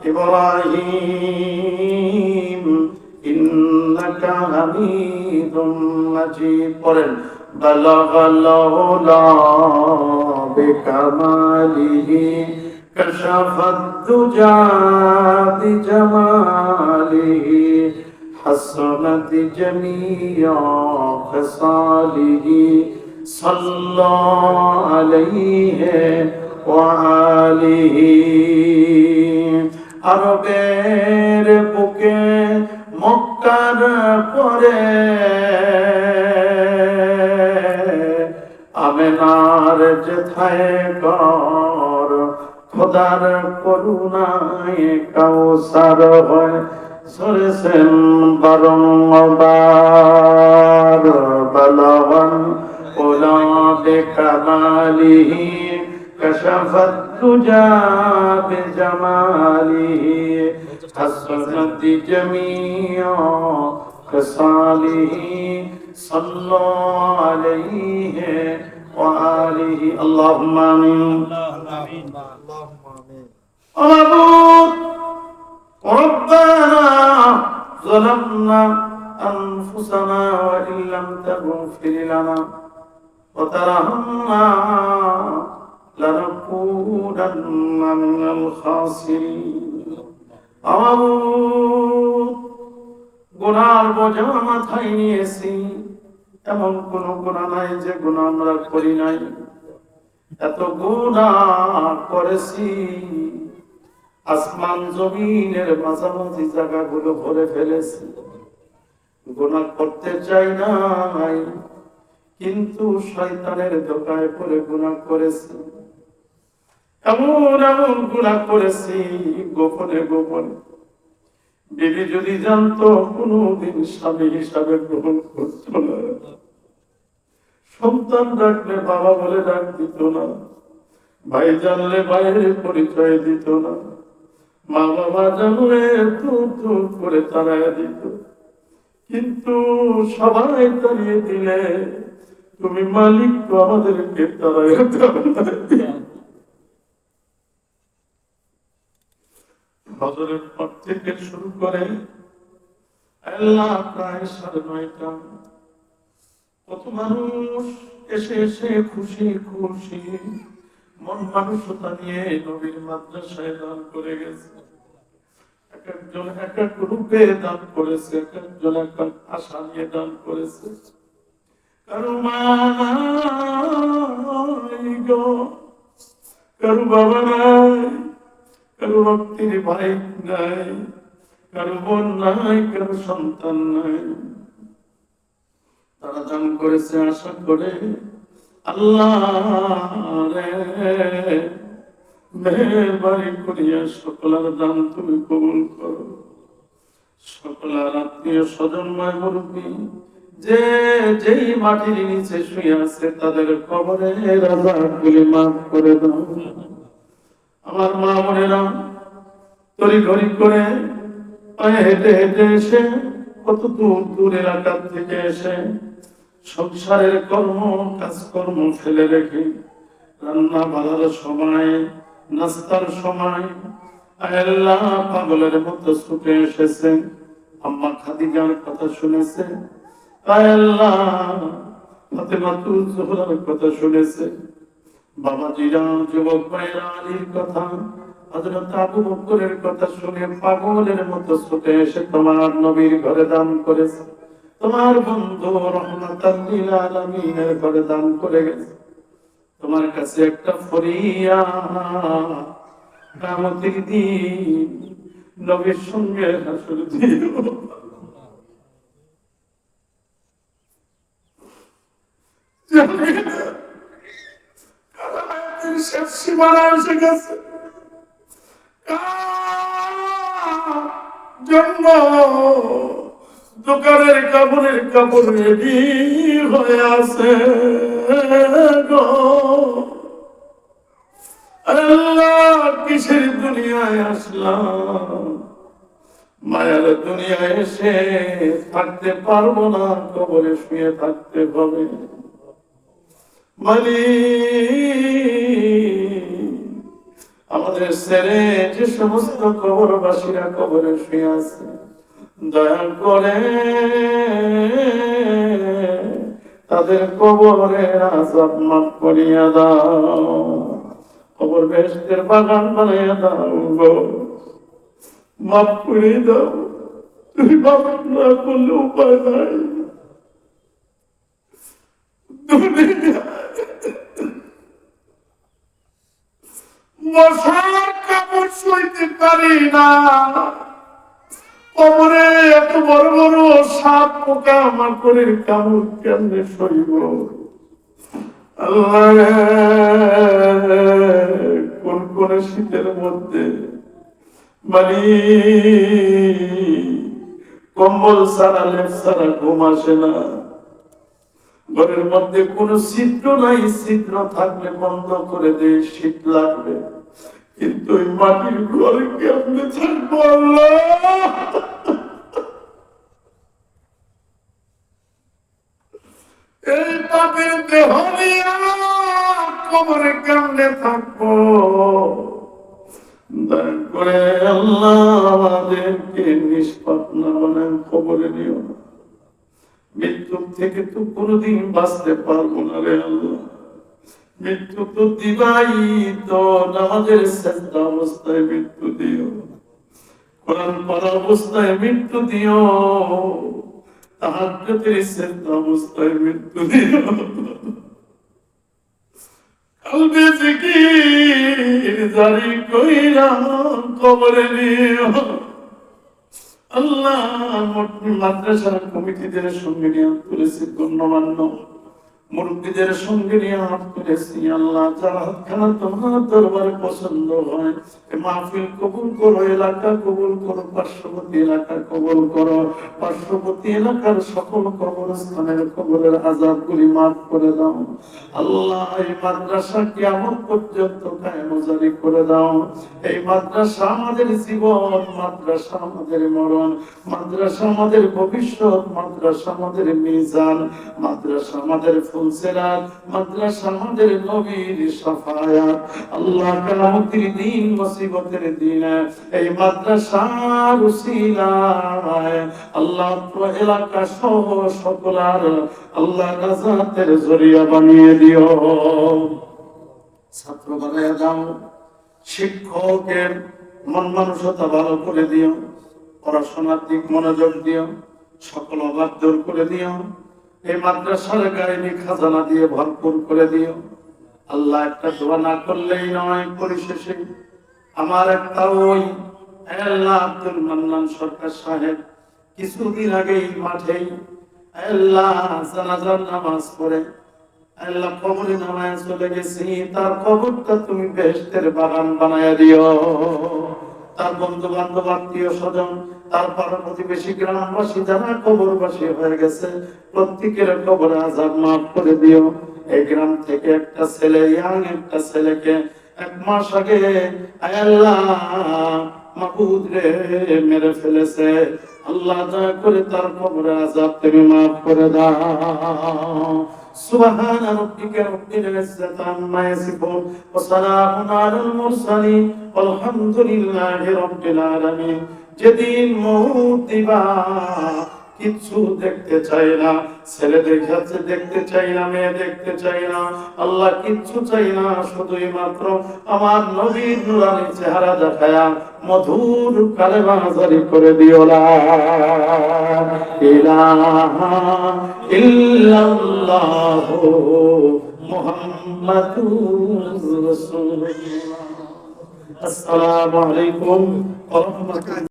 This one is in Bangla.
ইব্রাহিম ইন্নাকা হামিদুম মাজিদ। পড়েন বালাগাল উলা বিকামালিহি কাশাফাদ দুজা বিজামালিহি حسنت جميع خصاله صلى عليه وآله আরবের বুকে মক্কার পরে আমেনার যেথায় কর খোদার করুণায় কাউসার হয় সরেছেন বারংবার বালাগান ওলা বিকামালিহি কাশাফাত দুজা বিজামালিহি হাসনাত জামিআ খসালিহি সাল্লাল্লাহু আলাইহি ওয়া আলিহি আল্লাহুম্মা আমিন। আমিন। ربنا ظلمنا أنفسنا وإن لم تغفر لنا وترحمنا لنكونن من الخاسرين আমার গুনার বোঝা মাথায় নিয়েছি, এমন কোন গুনাহ নাই যে গুনাহ আমরা করি নাই। এত গুনাহ করেছি, আসমান জমিনের মাঝামাঝি জায়গাগুলো ভরে ফেলেছি। গুনাহ করতে চাই নাই, কিন্তু শয়তানের ধোঁকায় পড়ে গুনাহ করেছি। এমন এমন গুনাহ করেছি গোপনে গোপনে। বিবি যদি জানতো কোনদিন স্বামী হিসাবে গ্রহণ করত না। সন্তান ডাকলে বাবা বলে ডাক দিত না, ভাই জানলে ভাইয়ের পরিচয় দিত না, মা বাবা জানলে দূর করে তাড়াইয়া দিত। কিন্তু সবাই তাড়িয়ে দিলে তুমি মালিক তো আমাদেরকে তাড়াইয়া দাও। হজরের পর থেকে শুরু করে আল্লাহ প্রায় 9:30 কত মানুষ এসে এসে খুশি খুশি মন মানসিকতা নিয়ে নবীর মাদ্রাসায় দান করে গেছে। এক একজন এক এক রূপে দান করেছে, এক একজন এক এক আশা নিয়ে দান করেছে। কারো মা নাই গো, কারো বাবা নাই, কারো রক্তের ভাই নাই, কারো বোন নাই, কারো সন্তান নাই। তারা দান করেছে আশা করে আল্লাহ রে মেহেরবানি করিয়া সকলের দান তুমি কবুল করো। সকলের আত্মীয় স্বজনময় মুরব্বী যে যেই মাটির নিচে শুয়ে আছে তাদের কবরে আযাবগুলি মাফ করে দাও। আমার মা বোনেরা তড়িঘড়ি করে পায়ে হেঁটে হেঁটে এসে কত দূর দূর এলাকা থেকে এসে সংসারের কর্ম কাজকর্ম ফেলে রেখে রান্না বাড়ার সময় নাস্তার সময় আল্লাহ পাগলের মতো ছুটে এসেছে। আম্মা খাদিজার কথা শুনেছে, আল্লাহ ফাতেমাতুল জোহরার কথা শুনেছে, বাবাজিরা যুবক ভাইরা আলীর কথা, হযরত আবু বকরের কথা শুনে পাগলের মতো ছুটে এসে তোমার নবীর ঘরে দান করেছে। তোমার বন্ধু রহমাতাল লিল আলামিনের ঘরে দান করে গেছে। তোমার কাছে একটা ফরিয়াদ, কিয়ামতের দিন নবীর সঙ্গে হাসর দিও। শেষ সীমানা এসে গেছে। জন্ম দোকানের কাপড়ের কাপড় রেডি হয়ে আছে গো। আল্লাহ কিসের দুনিয়ায় আসলাম, মায়ার দুনিয়ায় এসে থাকতে পারবো না, কবরে শুয়ে থাকতে হবে। মালিক আমাদের কবরের ছেড়ে যে সমস্ত কবরবাসীরা কবরে শুয়ে আছে, দয়া করে তাদের কবরের আযাব মাফ করিয়া দাও, কবর বেহেশতের বাগান বানাইয়া দাও গো, মাফ করে দাও। তুমি মাফ না করলে উপায় নাই। মশার কামড় সইতে পারি না, কবরে এত বড় বড় সাপ পোকা মাকড়ের কামড় কেমনে সইব? আল্লাহ, কোন কোন শীতের মধ্যে মানে কম্বল ছাড়া লেপ ছাড়া ঘুম আসে না, ঘরের মধ্যে কোন ছিদ্র নাই, ছিদ্র থাকলে বন্ধ করে দিয়ে শীত লাগবে, কিন্তু ওই মাটির ঘরে কেমনে থাকবো? আল্লাহ, এই পাপের দেহ নিয়া কবরে কেমনে থাকবো? দয়া করে আল্লাহ আমাদেরকে নিষ্পাপ না বানায় কবরে নিও না। মৃত্যু থেকে তো কোনদিন বাঁচতে পারবো না রে আল্লাহ, মৃত্যু তো দিবাই, তো নামাজের সেজদা অবস্থায় মৃত্যু দিও, কোরআন পড়া অবস্থায় মৃত্যু দিও, তাহাজ্জুদের সেজদা অবস্থায় মৃত্যু দিও, কলবে জিকির জারি কইরা কবরে নিও। আল্লাহ, মাদ্রাসার কমিটিদের সঙ্গে নিয়ে তুলেছি, গণ্যমান্য মুরব্বীদের সঙ্গে নিয়ে হাত তুলেছি। আল্লাহ, যারা হাতখানা তোমার দরবারে পছন্দ হয়, মাহফিল কবুল করো, এলাকা কবুল করো, পার্শ্ববর্তী এলাকা কবুল করো, পার্শ্ববর্তী এলাকার সকল কবরস্থানের কবরের আযাব গুলি মাফ করে দাও। আল্লাহ, এই মাদ্রাসা কিয়ামত পর্যন্ত কায়েম জারি করে দাও। এই মাদ্রাসা আমাদের জীবন, মাদ্রাসা আমাদের মরণ, মাদ্রাসা আমাদের ভবিষ্যৎ, মাদ্রাসা আমাদের মিজান, মাদ্রাসা আমাদের ফুলসেরাত, মাদ্রাসা আমাদের নবীর শাফায়াত। আল্লাহ, কিয়ামতের দিন, মুসিবতের দিন এই মাদ্রাসার উসিলায় আল্লাহ এলাকা সহ সকলার আল্লাহ নাজাতের জরিয়া বানিয়ে দিও, ছাত্র বানাইয়া দাও, শিক্ষকের মন মানসিকতা ভালো করে দিও, পড়াশোনার দিক মনোযোগ দিও, সকল অভাব দূর করে দিও, এই মাদ্রাসার গায়ে খাজানা দিয়ে ভরপুর করে দিও। আল্লাহ, একটা দোয়া না করলেই নয়, পরিশেষে আমার একটা ওই আল্লাহ আব্দুল মান্নান সরকার সাহেব কিছুদিন আগেই মাঠেই আল্লাহ জানাজার নামাজ পড়ে আল্লাহ কবরে নামায় চলে গেছি, তার কবরটা তুমি বেহেশতের বাগান বানায়া দিও। তার বন্ধু বান্ধব, আত্মীয় স্বজন, তার পাড়া প্রতিবেশী, গ্রামবাসী যারা কবরবাসী হয়ে গেছে, প্রত্যেকের কবরে আযাব মাফ করে দিও। এই গ্রাম থেকে একটা ছেলে, ইয়াং একটা ছেলেকে 1 মাস আগে আল্লাহ মাবুদ রে মেরে ফেলেছে। আল্লাহ, দয়া করে তার কবরে আযাব তুমি মাফ করে দাও। سبحان ربك رب العزة عما يصفون وسلام على المرسلين والحمد لله رب العالمين। যেদিন মউত দিবা, কিছু দেখতে চাই না, ছেলে দেখাচ্ছে দেখতে চাই না, মেয়ে দেখতে চাই না, আল্লাহ কিচ্ছু চাই না, শুধুই মাত্র আমার নবীর নূরানি চেহারা দেখায়া মধুর কালেমা জারি করে দিও, লা ইলাহা ইল্লাল্লাহু মুহাম্মাদুর রাসূলুল্লাহ। আসসালামু আলাইকুম ওয়া রাহমাতুল্লাহ।